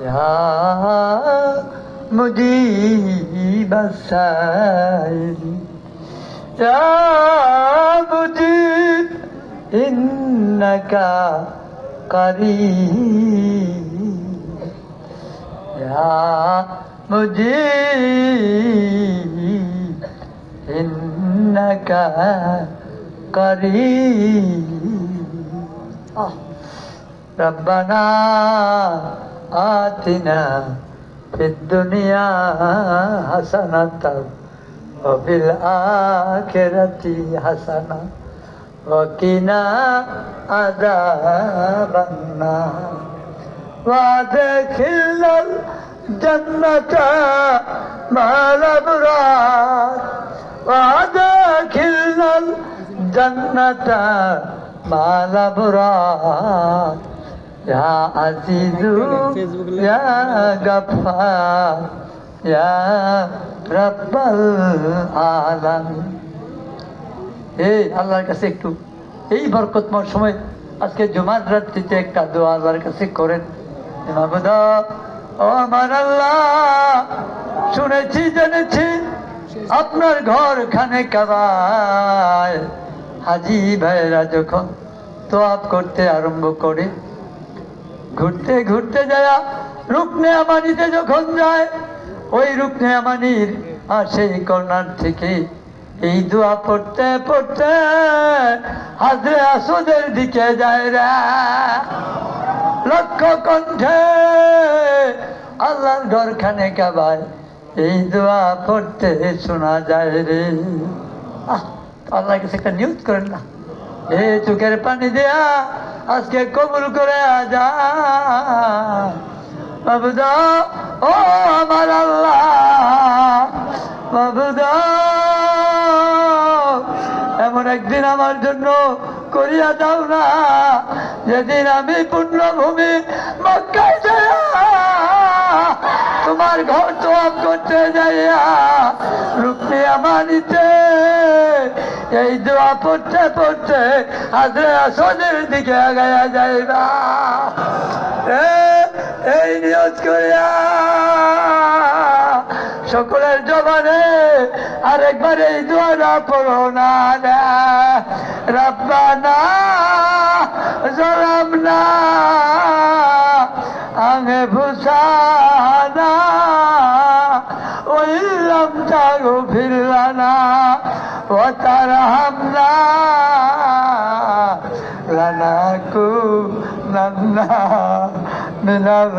يا مجيب السائل يا مجيب إنك قريب يا مجيب إنك قريب ربنا آتنا في الدنيا حسنة وفي الآخرة حسنة وقنا عذاب النار وادخلنا الجنة مع الأبرار وادخلنا الجنة مع الأبرار يا عزيز يا غفار يا رب العالمين। এই আল্লাহর কাছে একটু এই বরকতময় সময় আজকে জুমার রাত্রিতে একটা দোয়া আল্লাহর কাছে করেন। মাবুদ ও আমার আল্লাহ, শুনেছি জেনেছি আপনার ঘর খানে কাবায় হাজি ভাইরা যখন তোয়াব করতে আরম্ভ করে ঘুরতে ঘুরতে যায় রুকনে আমানিতে যখন যায় ওই রুকনে আমানির আর সেই কর্নার থেকে এই দোয়া পড়তে পড়তে হাজরে আসদের দিকে যায় রে লক্ষ কণ্ঠে আল্লাহর ঘরখানে কাবায় এই দোয়া পড়তে শোনা যায় রে। আল্লাহ কাছে একটা নিউজ করেন না, এ চোখের পানি দেয়া আজকে কবুল করে আজা মাবুদ ও আমার আল্লাহ, মাবুদ এমন একদিন আমার জন্য করিয়া দাও না যেদিন আমি পুণ্যভূমি মক্কায় যাইয়া তোমার ঘর তোয়াব করতে যাইয়া রুকনে আমানিতে এই দোয়া পড়তে পড়তে হাজরে আসদের দিকে আগায়া যায় না। এই নিয়ত করিয়া সকলের জবানে আরেকবার এই দোয়াটা পড়ো না, রব্বানা যালামনা আনফুসানা ওয়া ইল্লাম তাগফির লানা ওয়া তারহামনা লানাকুনান্না মিনাল